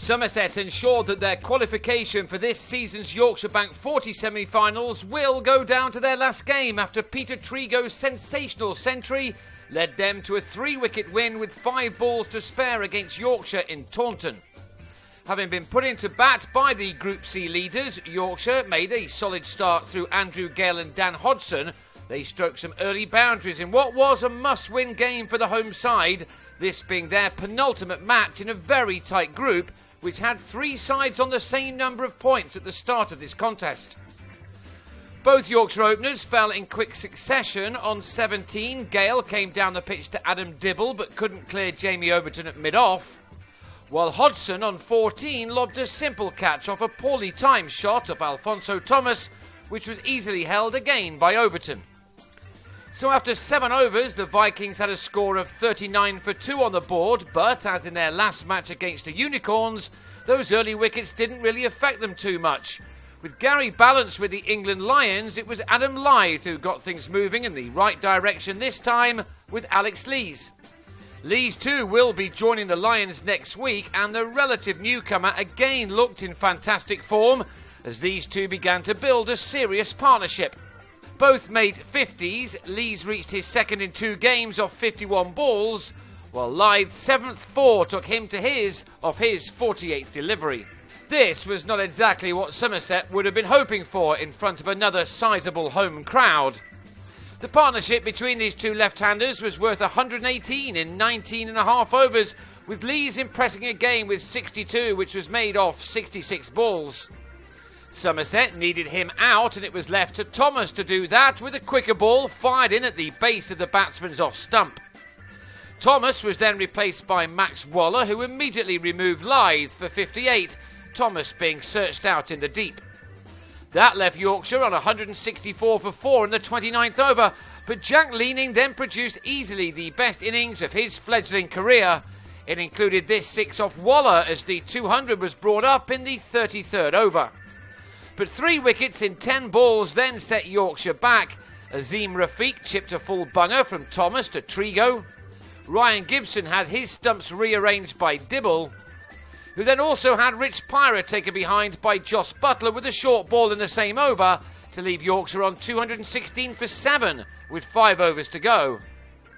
Somerset ensured that their qualification for this season's Yorkshire Bank 40 semi-finals will go down to their last game after Peter Trigo's sensational century led them to a 3-wicket win with 5 balls to spare against Yorkshire in Taunton. Having been put into bat by the Group C leaders, Yorkshire made a solid start through Andrew Gale and Dan Hodgson. They stroked some early boundaries in what was a must-win game for the home side, this being their penultimate match in a very tight group, which had 3 sides on the same number of points at the start of this contest. Both Yorkshire openers fell in quick succession. On 17, Gale came down the pitch to Adam Dibble but couldn't clear Jamie Overton at mid-off, while Hodgson on 14 lobbed a simple catch off a poorly timed shot of Alphonso Thomas, which was easily held again by Overton. So after 7 overs, the Vikings had a score of 39 for 2 on the board, but as in their last match against the Unicorns, those early wickets didn't really affect them too much. With Gary balanced with the England Lions, it was Adam Lyth who got things moving in the right direction this time with Alex Lees. Lees too will be joining the Lions next week, and the relative newcomer again looked in fantastic form as these two began to build a serious partnership. Both made 50s. Lees reached his second in 2 games off 51 balls, while Lyth's 7th 4 took him to his off his 48th delivery. This was not exactly what Somerset would have been hoping for in front of another sizable home crowd. The partnership between these two left-handers was worth 118 in 19.5 overs, with Lees impressing again with 62, which was made off 66 balls. Somerset needed him out, and it was left to Thomas to do that with a quicker ball fired in at the base of the batsman's off stump. Thomas was then replaced by Max Waller, who immediately removed Lyth for 58, Thomas being searched out in the deep. That left Yorkshire on 164 for 4 in the 29th over, but Jack Leaning then produced easily the best innings of his fledgling career. It included this 6 off Waller as the 200 was brought up in the 33rd over. But 3 wickets in 10 balls then set Yorkshire back. Azim Rafiq chipped a full bunger from Thomas to Trigo. Ryan Gibson had his stumps rearranged by Dibble, who then also had Rich Pyra taken behind by Joss Butler with a short ball in the same over to leave Yorkshire on 216 for 7 with 5 overs to go.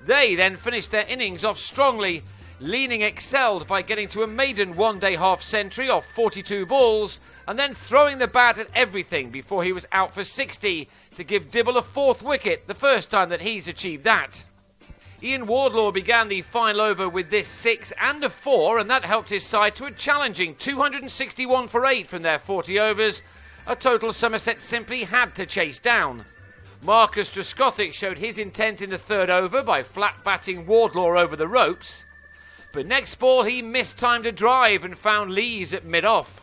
They then finished their innings off strongly. Leaning excelled by getting to a maiden one-day half-century off 42 balls and then throwing the bat at everything before he was out for 60 to give Dibble a 4th wicket, the first time that he's achieved that. Ian Wardlaw began the final over with this 6 and a 4, and that helped his side to a challenging 261 for 8 from their 40 overs, a total Somerset simply had to chase down. Marcus Trescothick showed his intent in the 3rd over by flat-batting Wardlaw over the ropes, but next ball he mistimed a drive and found Lees at mid-off.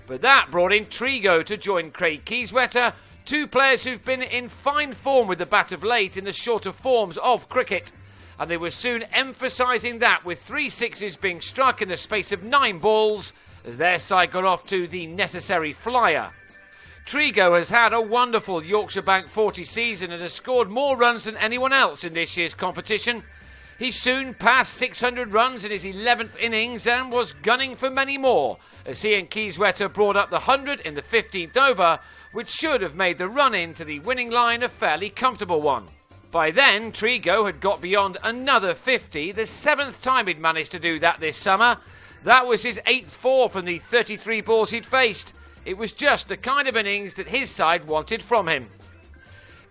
But that brought in Trigo to join Craig Keyswetter, 2 players who've been in fine form with the bat of late in the shorter forms of cricket, and they were soon emphasising that with 3 sixes being struck in the space of 9 balls as their side got off to the necessary flyer. Trigo has had a wonderful Yorkshire Bank 40 season and has scored more runs than anyone else in this year's competition. He soon passed 600 runs in his 11th innings and was gunning for many more as he and Keyswetter brought up the 100 in the 15th over, which should have made the run-in to the winning line a fairly comfortable one. By then, Trigo had got beyond another 50, the 7th time he'd managed to do that this summer. That was his 8th 4 from the 33 balls he'd faced. It was just the kind of innings that his side wanted from him.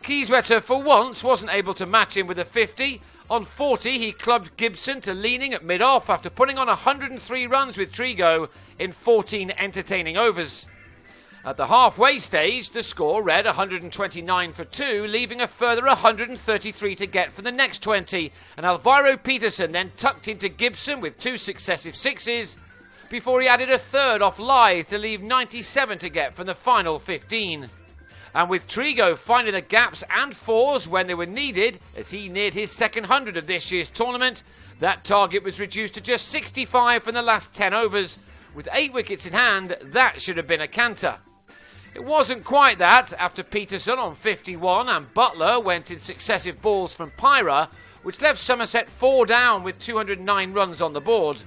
Keyswetter for once wasn't able to match him with a 50. On 40, he clubbed Gibson to Leaning at mid-off after putting on 103 runs with Trigo in 14 entertaining overs. At the halfway stage, the score read 129 for 2, leaving a further 133 to get for the next 20, and Alvaro Peterson then tucked into Gibson with 2 successive 6s, before he added a 3rd off Lyth to leave 97 to get from the final 15. And with Trigo finding the gaps and 4s when they were needed, as he neared his second 100 of this year's tournament, that target was reduced to just 65 from the last 10 overs. With 8 wickets in hand, that should have been a canter. It wasn't quite that after Peterson on 51 and Butler went in successive balls from Pyra, which left Somerset 4 down with 209 runs on the board.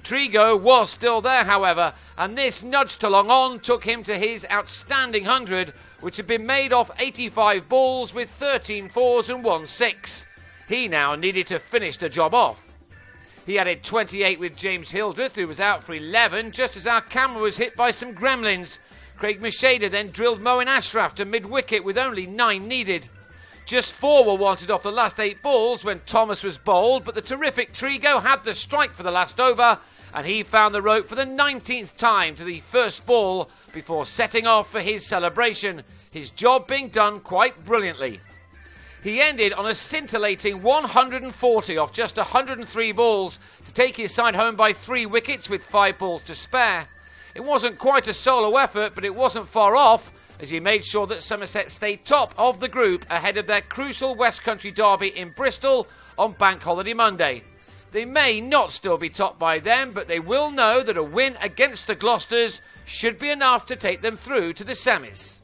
Trigo was still there, however, and this nudged along on took him to his outstanding 100, which had been made off 85 balls with 13 fours and 1 6. He now needed to finish the job off. He added 28 with James Hildreth, who was out for 11, just as our camera was hit by some gremlins. Craig Macheda then drilled Moeen Ashraf to mid-wicket with only 9 needed. Just 4 were wanted off the last 8 balls when Thomas was bowled, but the terrific Trigo had the strike for the last over, and he found the rope for the 19th time to the first ball before setting off for his celebration, his job being done quite brilliantly. He ended on a scintillating 140 off just 103 balls to take his side home by 3 wickets with 5 balls to spare. It wasn't quite a solo effort, but it wasn't far off, as he made sure that Somerset stayed top of the group ahead of their crucial West Country derby in Bristol on Bank Holiday Monday. They may not still be top by then, but they will know that a win against the Gloucesters should be enough to take them through to the semis.